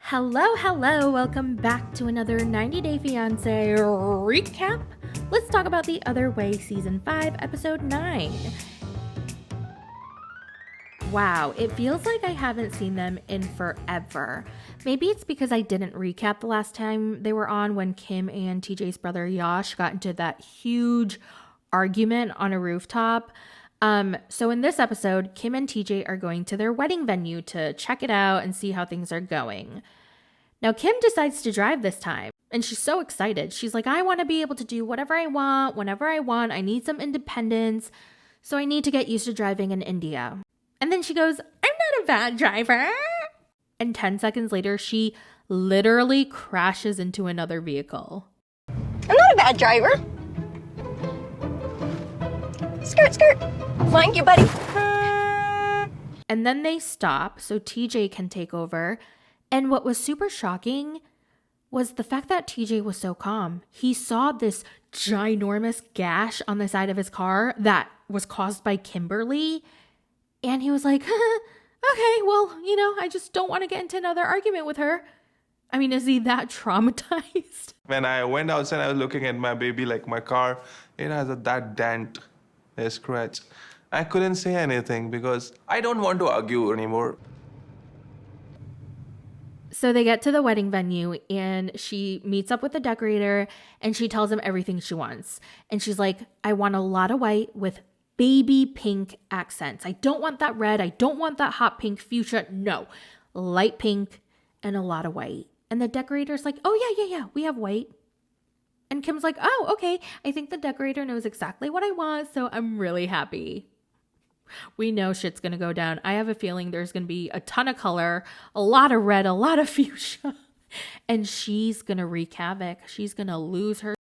Hello, welcome back to another 90 Day Fiancé recap. Let's talk about The Other Way Season 5, Episode 9. Wow, it feels like I haven't seen them in forever. Maybe it's because I didn't recap the last time they were on when Kim and TJ's brother Yash got into that huge argument on a rooftop. So in this episode, Kim and TJ are going to their wedding venue to check it out and see how things are going. Now, Kim decides to drive this time, and she's so excited. She's like, I want to be able to do whatever I want, whenever I want. I need some independence, so I need to get used to driving in India. And then she goes, I'm not a bad driver. And 10 seconds later, she literally crashes into another vehicle. I'm not a bad driver. Skirt, skirt. Flank you, buddy. And then they stop so TJ can take over. And what was super shocking was the fact that TJ was so calm. He saw this ginormous gash on the side of his car that was caused by Kimberly. And he was like, okay, well, I just don't want to get into another argument with her. I mean, is he that traumatized? When I went outside, I was looking at my baby, like my car. It has that dent, a scratch. I couldn't say anything because I don't want to argue anymore. So they get to the wedding venue and she meets up with the decorator and she tells him everything she wants. And she's like, I want a lot of white with baby pink accents. I don't want that red. I don't want that hot pink fuchsia. No, light pink and a lot of white. And the decorator's like, oh yeah, we have white. And Kim's like, oh, okay. I think the decorator knows exactly what I want. So I'm really happy. We know shit's going to go down. I have a feeling there's going to be a ton of color, a lot of red, a lot of fuchsia. And she's going to wreak havoc. She's going to lose her.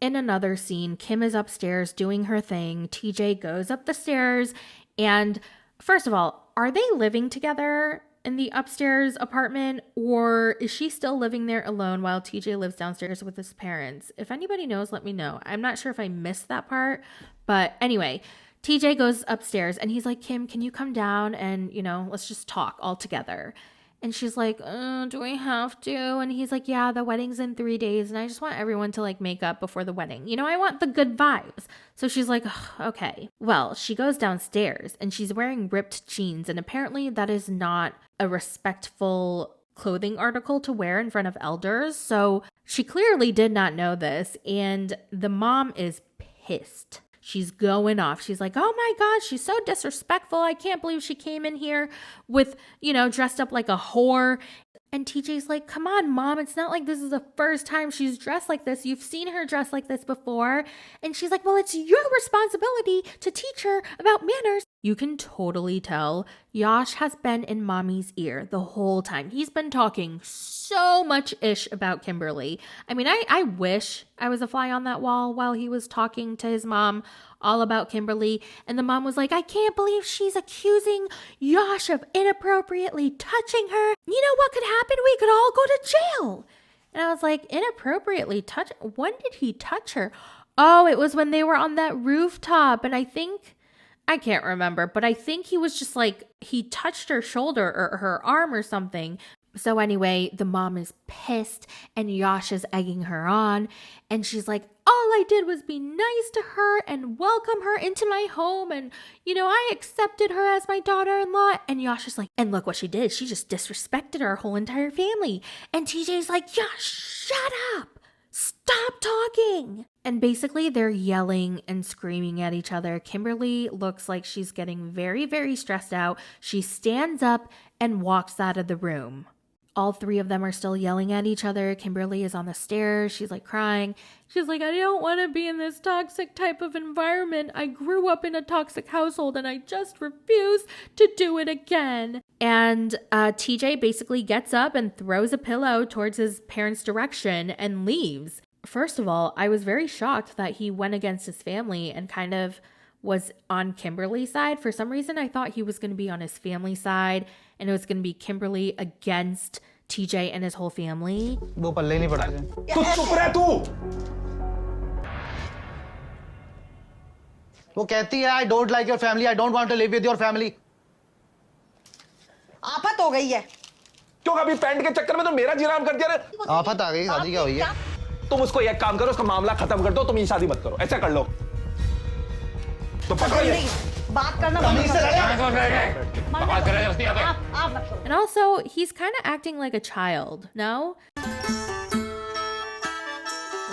In another scene, Kim is upstairs doing her thing. TJ goes up the stairs. And first of all, are they living together in the upstairs apartment? Or is she still living there alone while TJ lives downstairs with his parents? If anybody knows, let me know. I'm not sure if I missed that part. But anyway, TJ goes upstairs and he's like, Kim, can you come down and, let's just talk all together. And she's like, do I have to? And he's like, yeah, the wedding's in 3 days. And I just want everyone to make up before the wedding. I want the good vibes. So she's like, okay. Well, she goes downstairs and she's wearing ripped jeans. And apparently that is not a respectful clothing article to wear in front of elders. So she clearly did not know this. And the mom is pissed. She's going off. She's like, oh my gosh, she's so disrespectful. I can't believe she came in here with, dressed up like a whore. And TJ's like, come on, Mom. It's not like this is the first time she's dressed like this. You've seen her dress like this before. And she's like, well, it's your responsibility to teach her about manners. You can totally tell Yash has been in Mommy's ear the whole time. He's been talking so much ish about Kimberly. I mean, I wish I was a fly on that wall while he was talking to his mom all about Kimberly. And the mom was like, I can't believe she's accusing Yash of inappropriately touching her. You know what could happen? We could all go to jail. And I was like, inappropriately touch? When did he touch her? Oh, it was when they were on that rooftop. And I can't remember, but I think he was just he touched her shoulder or her arm or something. So anyway, the mom is pissed and Yash is egging her on. And she's like, all I did was be nice to her and welcome her into my home. And, I accepted her as my daughter-in-law. And Yash is like, and look what she did. She just disrespected our whole entire family. And TJ's like, Yash, shut up. Stop talking. And basically they're yelling and screaming at each other. Kimberly looks like she's getting very, very stressed out. She stands up and walks out of the room. All three of them are still yelling at each other. Kimberly is on the stairs. She's crying. She's like, I don't want to be in this toxic type of environment. I grew up in a toxic household and I just refuse to do it again. And TJ basically gets up and throws a pillow towards his parents' direction and leaves. First of all, I was very shocked that he went against his family and kind of was on Kimberly's side. For some reason, I thought he was going to be on his family side and it was going to be Kimberly against TJ and his whole family. वो पल्ले नहीं पड़ा तू चुप रह तू वो कहती है I don't like your family, I don't want to live with your family. आफत हो गई है क्यों अभी पैंट के चक्कर में तो मेरा जीना कर दिया रे? आफत आ गई, शादी क्या हुई है? तुम उसको एक काम करो, उसका मामला खत्म कर दो, तुम ये शादी मत करो, ऐसा कर लो। तो पकड़ो ये। बात करना And also, he's kind of acting like a child, no?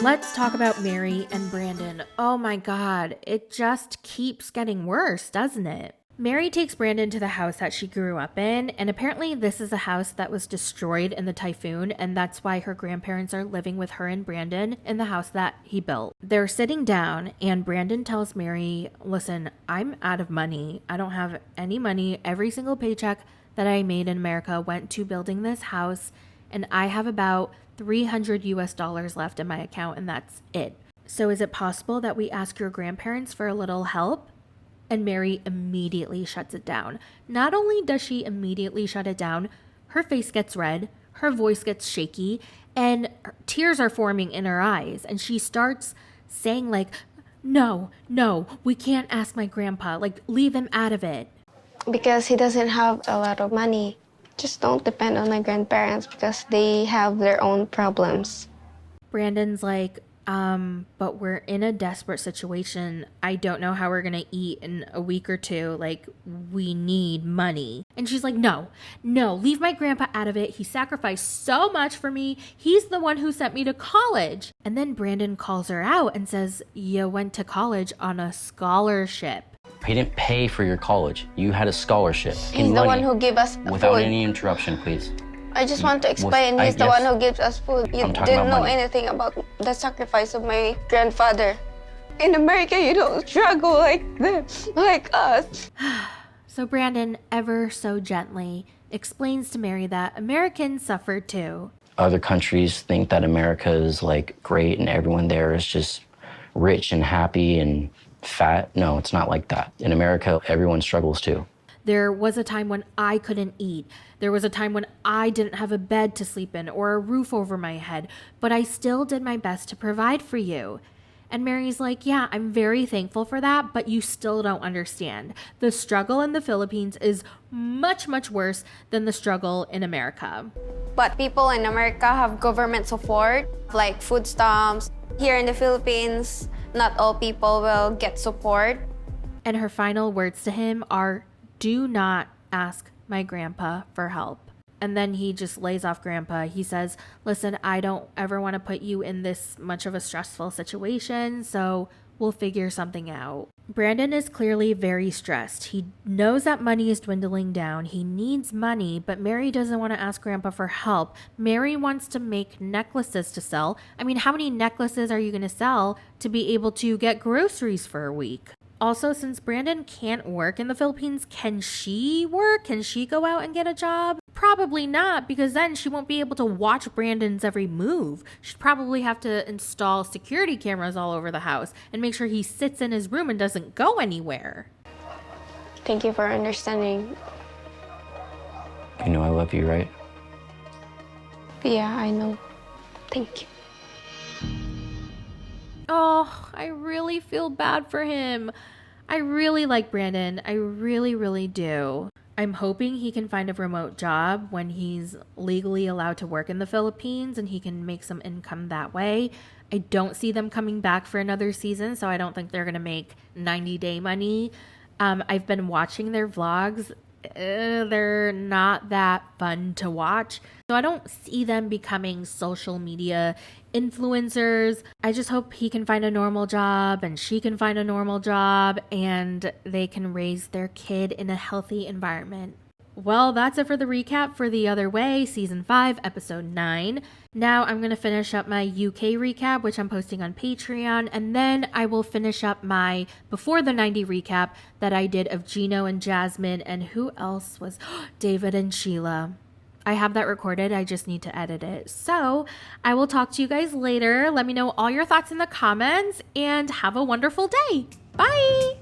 Let's talk about Mary and Brandan. Oh my God, it just keeps getting worse, doesn't it? Mary takes Brandan to the house that she grew up in, and apparently this is a house that was destroyed in the typhoon, and that's why her grandparents are living with her and Brandan in the house that he built. They're sitting down, and Brandan tells Mary, listen, I'm out of money. I don't have any money. Every single paycheck that I made in America went to building this house, and I have about $300 left in my account, and that's it. So is it possible that we ask your grandparents for a little help? And Mary immediately shuts it down. Not only does she immediately shut it down, her face gets red, her voice gets shaky, and tears are forming in her eyes. And she starts saying like, no, we can't ask my grandpa. Like, leave him out of it. Because he doesn't have a lot of money. Just don't depend on my grandparents because they have their own problems. Brandan's like, but we're in a desperate situation. I don't know how we're gonna eat in a week or two. Like, we need money. And she's like, no, leave my grandpa out of it. He sacrificed so much for me. He's the one who sent me to college. And then Brandan calls her out and says, you went to college on a scholarship. He didn't pay for your college. You had a scholarship. He's the one who gave us Without food. any interruption, please. I just want to explain. He's the one who gives us food. You I'm talking didn't about know money. anything about the sacrifice of my grandfather. In America, you don't struggle like this, like us. So Brandan, ever so gently, explains to Mary that Americans suffered too. Other countries think that America is like great and everyone there is just rich and happy and fat. No, it's not like that. In America, everyone struggles too. There was a time when I couldn't eat. There was a time when I didn't have a bed to sleep in or a roof over my head, but I still did my best to provide for you. And Mary's like, yeah, I'm very thankful for that, but you still don't understand. The struggle in the Philippines is much, much worse than the struggle in America. But people in America have government support, like food stamps. Here in the Philippines, not all people will get support. And her final words to him are, do not ask my grandpa for help. And then he just lays off grandpa. He says, listen, I don't ever want to put you in this much of a stressful situation, so we'll figure something out. Brandan is clearly very stressed. He knows that money is dwindling down. He needs money, but Mary doesn't want to ask grandpa for help. Mary wants to make necklaces to sell. I mean, how many necklaces are you going to sell to be able to get groceries for a week? Also, since Brandan can't work in the Philippines, can she work? Can she go out and get a job? Probably not, because then she won't be able to watch Brandan's every move. She'd probably have to install security cameras all over the house and make sure he sits in his room and doesn't go anywhere. Thank you for understanding. You know I love you, right? Yeah, I know. Thank you. Oh, I really feel bad for him. I really like Brandan. I really, really do. I'm hoping he can find a remote job when he's legally allowed to work in the Philippines and he can make some income that way. I don't see them coming back for another season, so I don't think they're going to make 90-day money. I've been watching their vlogs. They're not that fun to watch. So I don't see them becoming social media influencers. I just hope he can find a normal job and she can find a normal job and they can raise their kid in a healthy environment. Well, that's it for the recap for The Other Way, Season 5, Episode 9. Now I'm going to finish up my UK recap, which I'm posting on Patreon, and then I will finish up my Before the 90 recap that I did of Gino and Jasmine, and who else was David and Sheila. I have that recorded, I just need to edit it. So I will talk to you guys later. Let me know all your thoughts in the comments, and have a wonderful day. Bye!